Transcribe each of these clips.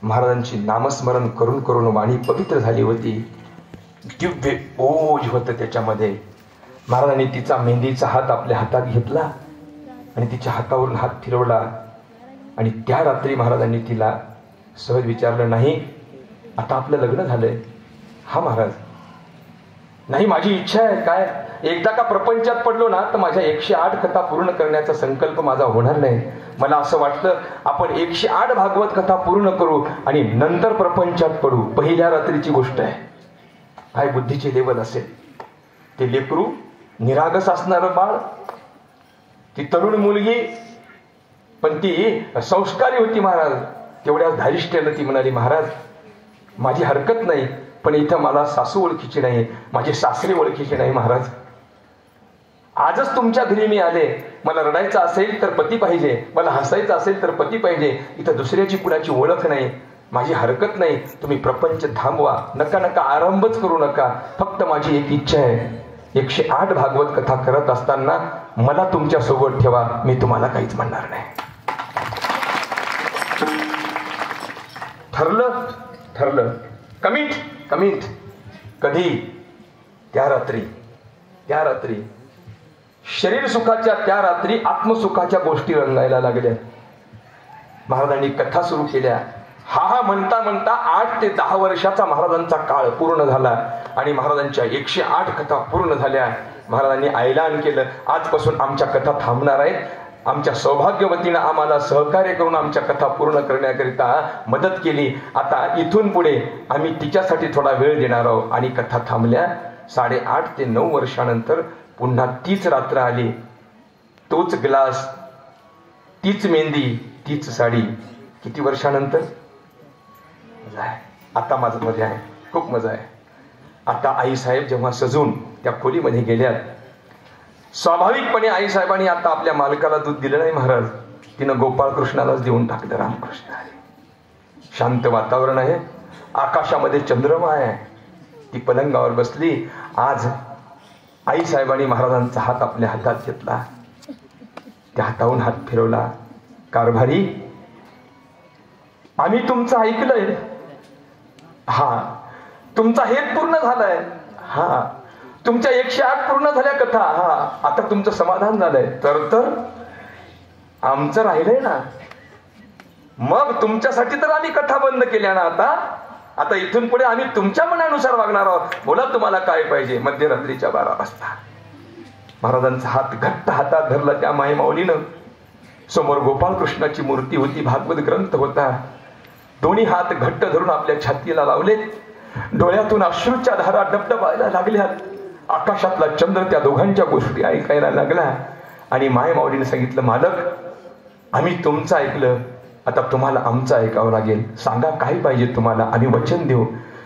महाराजांची नामस्मरण करून करून वाणी पवित्र झाली होती. दिव्य ओज होतं त्याच्यामध्ये. महाराजांनी तिचा मेहंदीचा हात आपल्या हातात घेतला आणि तिच्या हातावरून हात फिरवला आणि त्या रात्री महाराजांनी तिला सहज विचारलं, नाही आता आपलं लग्न झालंय? हा महाराज. नाही, माझी इच्छा आहे. काय? एकदा का प्रपंचात पडलो ना तर माझ्या 108 कथा पूर्ण करण्याचा संकल्प माझा होणार नाही. मला असं वाटतं आपण 108 भागवत कथा पूर्ण करू आणि नंतर प्रपंचात पडू. पहिल्या रात्रीची गोष्ट आहे. काय बुद्धीची लेवल असेल. ते लेकरू, निरागस असणारं बाळ, ती तरुण मुलगी, पण ती संस्कारी होती महाराज. तेवढ्या धारिष्ट्यानं ती म्हणाली, महाराज माझी हरकत नाही, पण इथं मला सासू ओळखीची नाही, माझे सासरे ओळखीचे नाही महाराज. आजच तुमच्या घरी मी आले. मला रडायचं असेल तर पती पाहिजे, मला हसायचं असेल तर पती पाहिजे. इथं दुसऱ्याची कुणाची ओळख नाही, माझी हरकत नाही. तुम्ही प्रपंच थांबवा, नका नका आरंभच करू नका. फक्त माझी एक इच्छा आहे, 108 भागवत कथा करत असताना मला तुमच्या सोबत ठेवा, मी तुम्हाला काहीच म्हणणार नाही. ठरलं ठरलं. Commit commit. कधी? त्या रात्री शरीर सुखाच्या त्या रात्री आत्मसुखाच्या गोष्टी रंगायला लागल्या. महाराजांनी कथा सुरू केल्या. हा म्हणता म्हणता 8 ते 10 वर्षाचा महाराजांचा काळ पूर्ण झाला आणि महाराजांच्या 108 कथा पूर्ण झाल्या. महाराजांनी ऐलान केलं, आजपासून आमच्या कथा थांबणार आहेत. आमच्या सौभाग्यवतीनं आम्हाला सहकार्य करून आमच्या कथा पूर्ण करण्याकरिता मदत केली. आता इथून पुढे आम्ही तिच्यासाठी थोडा वेळ देणार आहोत. आणि कथा थांबल्या. 8.5 ते 9 वर्षानंतर पुन्हा तीच रात्र आली. तोच ग्लास, तीच मेहंदी, तीच साडी. किती वर्षानंतर? आता माझं मजा आहे, खूप मजा आहे. आता आईसाहेब जेव्हा सजून त्या खोलीमध्ये गेल्यात, स्वाभाविकपणे आईसाहेबांनी आता आपल्या मालकाला दूध दिलं नाही महाराज. तिनं गोपाळकृष्णालाच देऊन टाकलं. रामकृष्ण आहे. शांत वातावरण आहे, आकाशामध्ये चंद्रमा आहे. ती पलंगावर बसली. आज आईसाहेबांनी महाराजांचा हात आपल्या हातात घेतला, त्या हातावरून हात फिरवला. कारभारी, आम्ही तुमचं ऐकलंय. हा, तुमचा हेत पूर्ण झालाय. हा, तुमच्या 108 पूर्ण झाल्या कथा. हा, आता तुमचं समाधान झालंय. तर आमचं राहिलंय ना. मग तुमच्यासाठी तर आम्ही कथा बंद केल्या ना. आता इथून पुढे आम्ही तुमच्या मनानुसार वागणार आहोत. बोला तुम्हाला काय पाहिजे. मध्यरात्रीच्या 12 वाजता महाराजांचा हात घट्ट हातात धरला त्या मायमाऊलीनं. समोर गोपाळकृष्णाची मूर्ती होती, भागवत ग्रंथ होता. दोन्ही हात घट्ट धरून आपल्या छातीला लावले. डोळ्यातून अश्रूच्या धारा डबडबायला लागल्या. आकाशातला चंद्र त्या दोघांच्या गोष्टी ऐकायला लागला. आणि मायमाऊलीने सांगितलं, मालक आम्ही तुमचं ऐकलं, आता तुम्हाला आमचं ऐकावं लागेल. सांगा काय पाहिजे तुम्हाला, आम्ही वचन देऊ.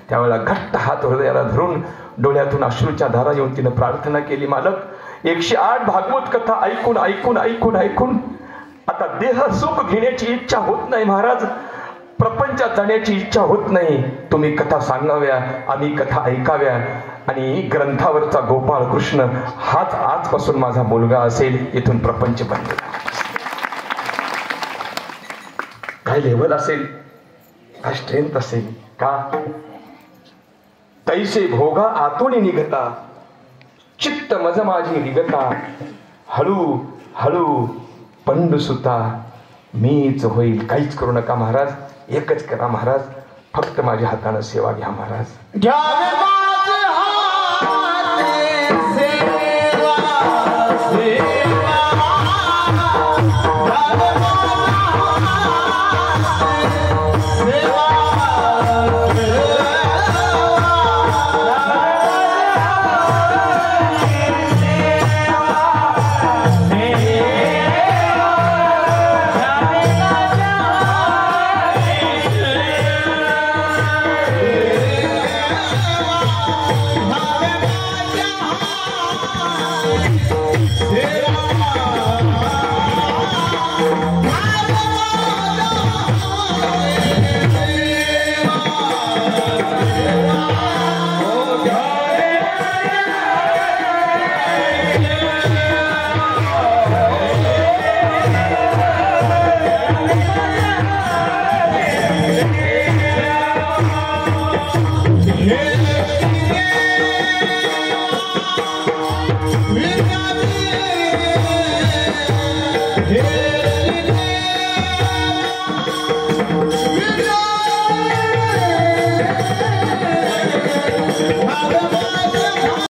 त्यावेळेला घट्ट हात हृदयाला धरून डोळ्यातून अश्रूच्या धारा येऊन तिनं प्रार्थना केली, मालक 108 भागवत कथा ऐकून ऐकून ऐकून ऐकून आता देह सुख घेण्याची इच्छा होत नाही महाराज. प्रपंचात जाण्याची इच्छा होत नाही. तुम्ही कथा सांगाव्या, आम्ही कथा ऐकाव्या. आणि ग्रंथावरचा गोपाळ कृष्ण हाच आजपासून माझा मुलगा असेल. इथून प्रपंच बंद. काय लेवल असेल, काय स्ट्रेंथ असेल. का? तैसे भोगा आतून निघता, चित्त मज माझी निघता. हळू हळू पंडू सुता मीच होईल. काहीच करू नका महाराज, एकच करा महाराज. फक्त माझ्या हाताने सेवा घ्या महाराज. हे